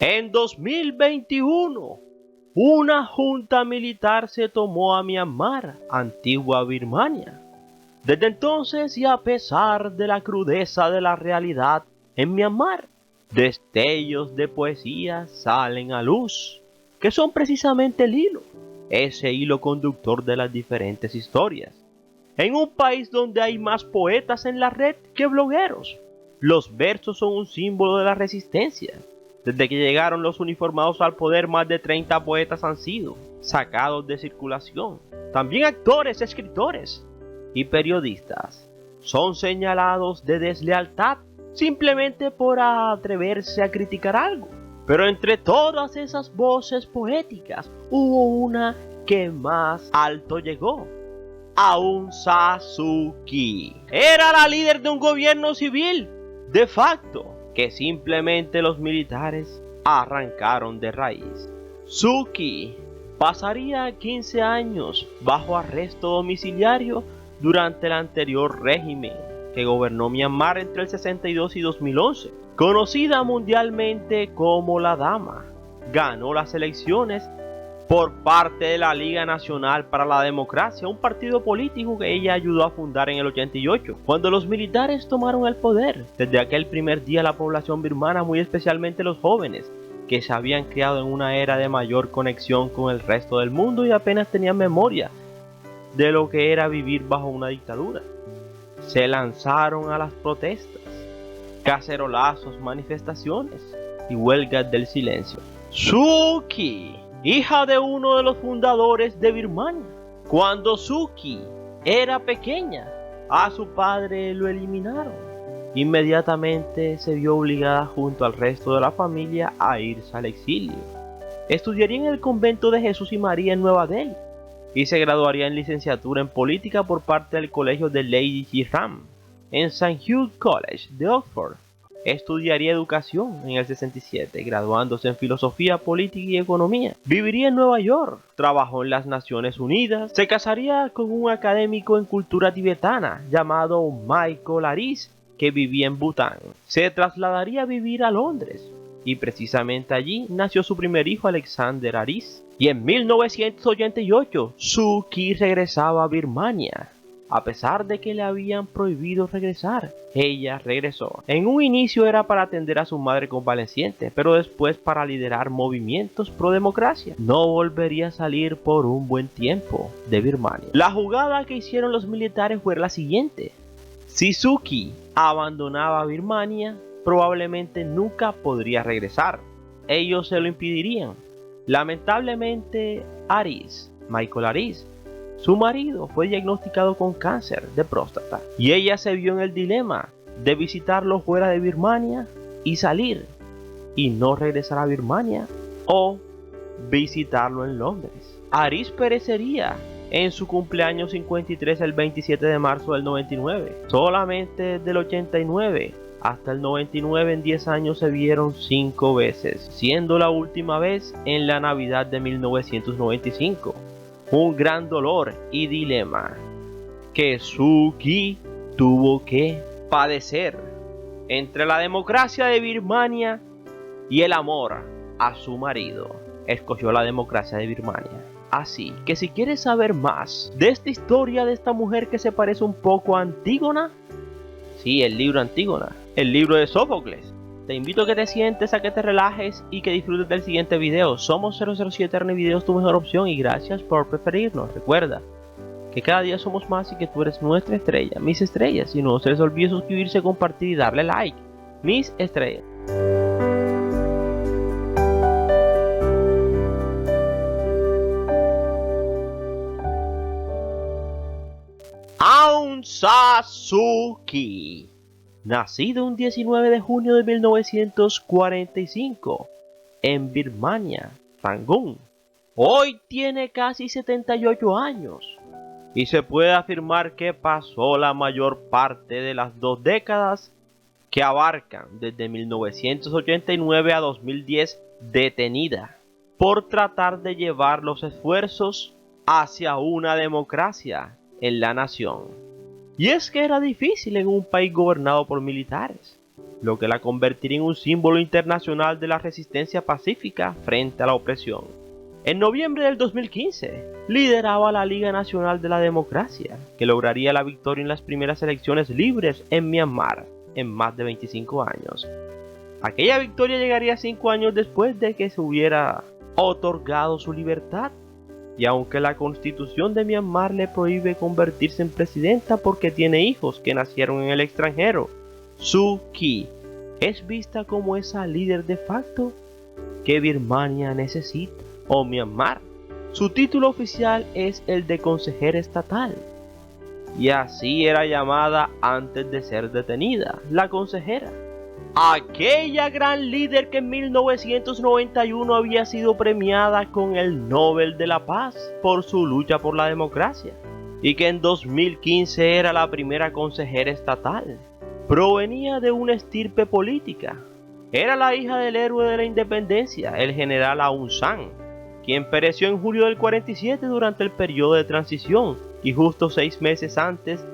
En 2021, una junta militar se tomó a Myanmar, antigua Birmania. Desde entonces, y a pesar de la crudeza de la realidad en Myanmar, destellos de poesía salen a luz, que son precisamente el hilo, ese hilo conductor de las diferentes historias. En un país donde hay más poetas en la red que blogueros, los versos son un símbolo de la resistencia. Desde que llegaron los uniformados al poder, más de 30 poetas han sido sacados de circulación. También actores, escritores y periodistas son señalados de deslealtad simplemente por atreverse a criticar algo. Pero entre todas esas voces poéticas hubo una que más alto llegó: Aung San Suu Kyi. Era la líder de un gobierno civil de facto que simplemente los militares arrancaron de raíz. Suu Kyi pasaría 15 años bajo arresto domiciliario durante el anterior régimen que gobernó Myanmar entre el 62 y 2011. Conocida mundialmente como la Dama, ganó las elecciones por parte de la Liga Nacional para la Democracia, un partido político que ella ayudó a fundar en el 88, cuando los militares tomaron el poder. Desde aquel primer día la población birmana, muy especialmente los jóvenes, que se habían criado en una era de mayor conexión con el resto del mundo y apenas tenían memoria de lo que era vivir bajo una dictadura, se lanzaron a las protestas, cacerolazos, manifestaciones y huelgas del silencio. Suu Kyi, hija de uno de los fundadores de Birmania. Cuando Suu Kyi era pequeña, a su padre lo eliminaron. Inmediatamente se vio obligada junto al resto de la familia a irse al exilio. Estudiaría en el convento de Jesús y María en Nueva Delhi y se graduaría en licenciatura en política por parte del colegio de Lady Jee Ram en St. Hugh College de Oxford. Estudiaría educación en el 67, graduándose en filosofía, política y economía. Viviría en Nueva York, trabajó en las Naciones Unidas, se casaría con un académico en cultura tibetana llamado Michael Aris, que vivía en Bután. Se trasladaría a vivir a Londres, y precisamente allí nació su primer hijo, Alexander Aris. Y en 1988, Suu Kyi regresaba a Birmania. A pesar de que le habían prohibido regresar, ella regresó. En un inicio era para atender a su madre convaleciente, pero después para liderar movimientos pro democracia. No volvería a salir por un buen tiempo de Birmania. La jugada que hicieron los militares fue la siguiente: si Suu Kyi abandonaba Birmania, probablemente nunca podría regresar. Ellos se lo impedirían. Lamentablemente, Michael Aris, su marido, fue diagnosticado con cáncer de próstata y ella se vio en el dilema de visitarlo fuera de Birmania y salir y no regresar a Birmania, o visitarlo en Londres. Aris perecería en su cumpleaños 53 el 27 de marzo del 99. Solamente del 89 hasta el 99, en 10 años, se vieron 5 veces, siendo la última vez en la Navidad de 1995. Un gran dolor y dilema que Suu Kyi tuvo que padecer entre la democracia de Birmania y el amor a su marido. Escogió la democracia de Birmania. Así que si quieres saber más de esta historia de esta mujer que se parece un poco a Antígona, sí, el libro Antígona, el libro de Sófocles, te invito a que te sientes, a que te relajes y que disfrutes del siguiente video. Somos 007 Arne Videos, tu mejor opción, y gracias por preferirnos. Recuerda que cada día somos más y que tú eres nuestra estrella, mis estrellas. Y no se les olvide suscribirse, compartir y darle like. Mis estrellas. Aung San Suu Kyi, nacido un 19 de junio de 1945 en Birmania, Rangún, hoy tiene casi 78 años y se puede afirmar que pasó la mayor parte de las 2 décadas que abarcan desde 1989 a 2010 detenida por tratar de llevar los esfuerzos hacia una democracia en la nación. Y es que era difícil en un país gobernado por militares. lo que la convertiría en un símbolo internacional de la resistencia pacífica frente a la opresión. En noviembre del 2015, lideraba la Liga Nacional de la Democracia, que lograría la victoria en las primeras elecciones libres en Myanmar en más de 25 años. Aquella victoria llegaría 5 años después de que se hubiera otorgado su libertad, y aunque la constitución de Myanmar le prohíbe convertirse en presidenta porque tiene hijos que nacieron en el extranjero, Suu Kyi es vista como esa líder de facto que Birmania necesita, o Myanmar. Su título oficial es el de consejera estatal, y así era llamada antes de ser detenida, la consejera. Aquella gran líder que en 1991 había sido premiada con el Nobel de la Paz por su lucha por la democracia, y que en 2015 era la primera consejera estatal. Provenía de una estirpe política. Era la hija del héroe de la independencia, el general Aung San, quien pereció en julio del 47 durante el periodo de transición y justo 6 meses antes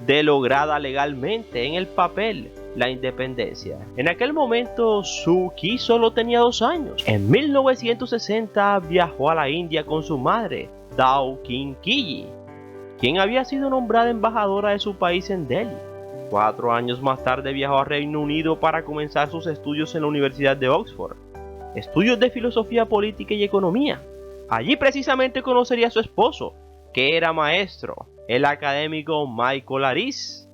de lograda legalmente en el papel la independencia. En aquel momento Suu Kyi solo tenía 2 años. En 1960 viajó a la India con su madre, Daw Khin Kyi, quien había sido nombrada embajadora de su país en Delhi. 4 años más tarde viajó a Reino Unido para comenzar sus estudios en la Universidad de Oxford, estudios de filosofía política y economía. Allí precisamente conocería a su esposo, que era maestro, el académico Michael Aris.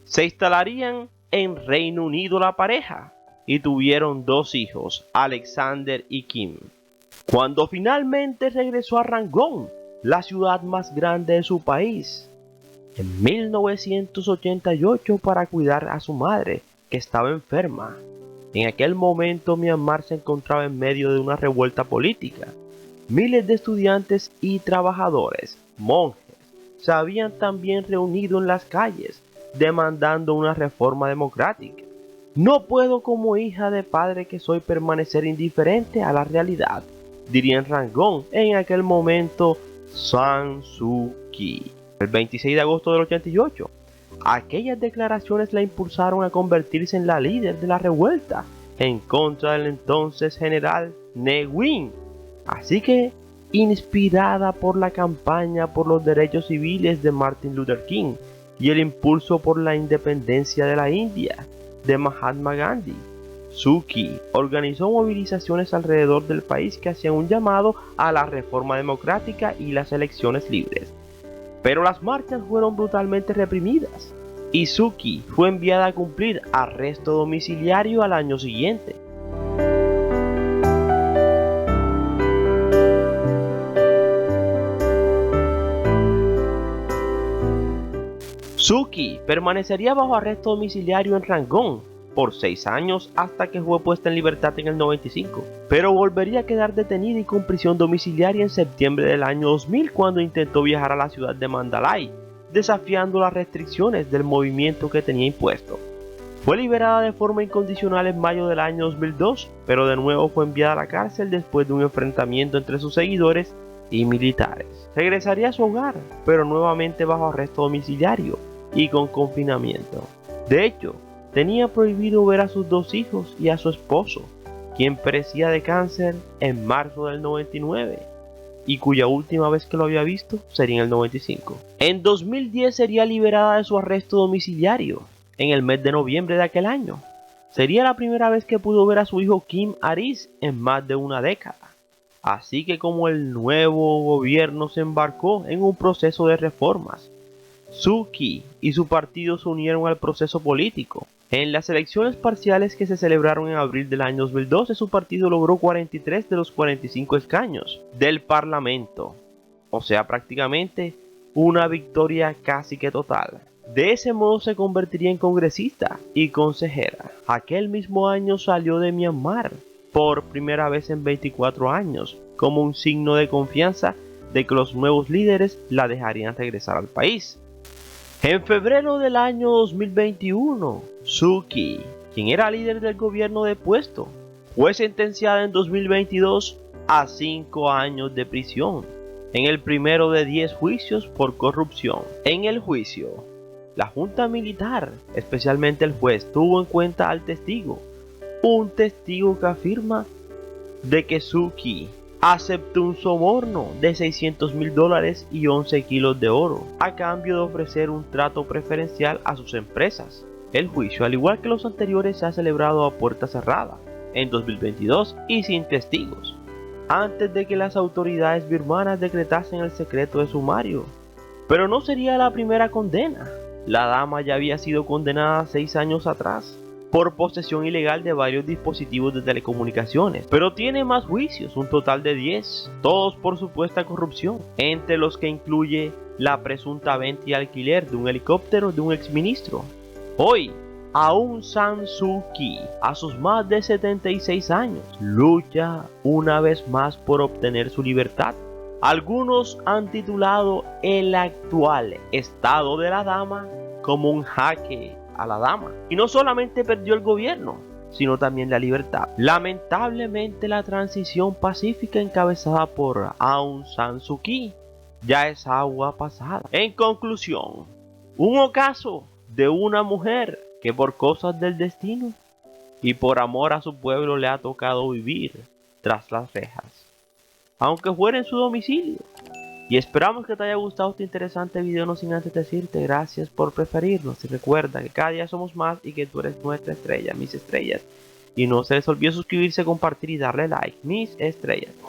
Se instalarían en Reino Unido la pareja y tuvieron 2 hijos, Alexander y Kim. Cuando finalmente regresó a Rangón, la ciudad más grande de su país, en 1988 para cuidar a su madre, que estaba enferma. En aquel momento Myanmar se encontraba en medio de una revuelta política. Miles de estudiantes y trabajadores, monjes, se habían también reunido en las calles, demandando una reforma democrática. No puedo, como hija de padre que soy, permanecer indiferente a la realidad, diría en Rangón en aquel momento San Suu Kyi. El 26 de agosto del 88, aquellas declaraciones la impulsaron a convertirse en la líder de la revuelta en contra del entonces general Ne Win. Así que, inspirada por la campaña por los derechos civiles de Martin Luther King y el impulso por la independencia de la India de Mahatma Gandhi, Suu Kyi organizó movilizaciones alrededor del país que hacían un llamado a la reforma democrática y las elecciones libres. Pero las marchas fueron brutalmente reprimidas y Suu Kyi fue enviada a cumplir arresto domiciliario al año siguiente. Suu Kyi permanecería bajo arresto domiciliario en Rangón por 6 años hasta que fue puesta en libertad en el 95, pero volvería a quedar detenida y con prisión domiciliaria en septiembre del año 2000 cuando intentó viajar a la ciudad de Mandalay, desafiando las restricciones del movimiento que tenía impuesto. Fue liberada de forma incondicional en mayo del año 2002, pero de nuevo fue enviada a la cárcel después de un enfrentamiento entre sus seguidores y militares. Regresaría a su hogar, pero nuevamente bajo arresto domiciliario y con confinamiento. De hecho, tenía prohibido ver a sus 2 hijos y a su esposo, quien perecía de cáncer en marzo del 99, y cuya última vez que lo había visto sería en el 95. En 2010 sería liberada de su arresto domiciliario, en el mes de noviembre de aquel año. Sería la primera vez que pudo ver a su hijo Kim Aris en más de una década. Así que como el nuevo gobierno se embarcó en un proceso de reformas, Suu Kyi y su partido se unieron al proceso político. En las elecciones parciales que se celebraron en abril del año 2012, su partido logró 43 de los 45 escaños del Parlamento, o sea, prácticamente una victoria casi que total. De ese modo se convertiría en congresista y consejera. Aquel mismo año salió de Myanmar por primera vez en 24 años, como un signo de confianza de que los nuevos líderes la dejarían regresar al país. En febrero del año 2021, Suu Kyi, quien era líder del gobierno depuesto, fue sentenciada en 2022 a 5 años de prisión, en el primero de 10 juicios por corrupción. En el juicio, La junta militar, especialmente el juez, tuvo en cuenta al testigo, un testigo que afirma de que Suu Kyi aceptó un soborno de $600,000 y 11 kilos de oro a cambio de ofrecer un trato preferencial a sus empresas. El juicio, al igual que los anteriores, se ha celebrado a puerta cerrada en 2022 y sin testigos, antes de que las autoridades birmanas decretasen el secreto de sumario. Pero no sería la primera condena. La dama ya había sido condenada 6 años atrás por posesión ilegal de varios dispositivos de telecomunicaciones, pero tiene más juicios, un total de 10, todos por supuesta corrupción, entre los que incluye la presunta venta y alquiler de un helicóptero de un exministro. Hoy, Aung San Suu Kyi, a sus más de 76 años, lucha una vez más por obtener su libertad. Algunos han titulado el actual estado de la dama como un jaque a la dama. Y no solamente perdió el gobierno, sino también la libertad. Lamentablemente, la transición pacífica encabezada por Aung San Suu Kyi ya es agua pasada. En conclusión, un ocaso de una mujer que por cosas del destino y por amor a su pueblo le ha tocado vivir tras las rejas, aunque fuera en su domicilio. Y esperamos que te haya gustado este interesante video, no sin antes decirte gracias por preferirnos. Y recuerda que cada día somos más y que tú eres nuestra estrella, mis estrellas. Y no se les olvide suscribirse, compartir y darle like, mis estrellas.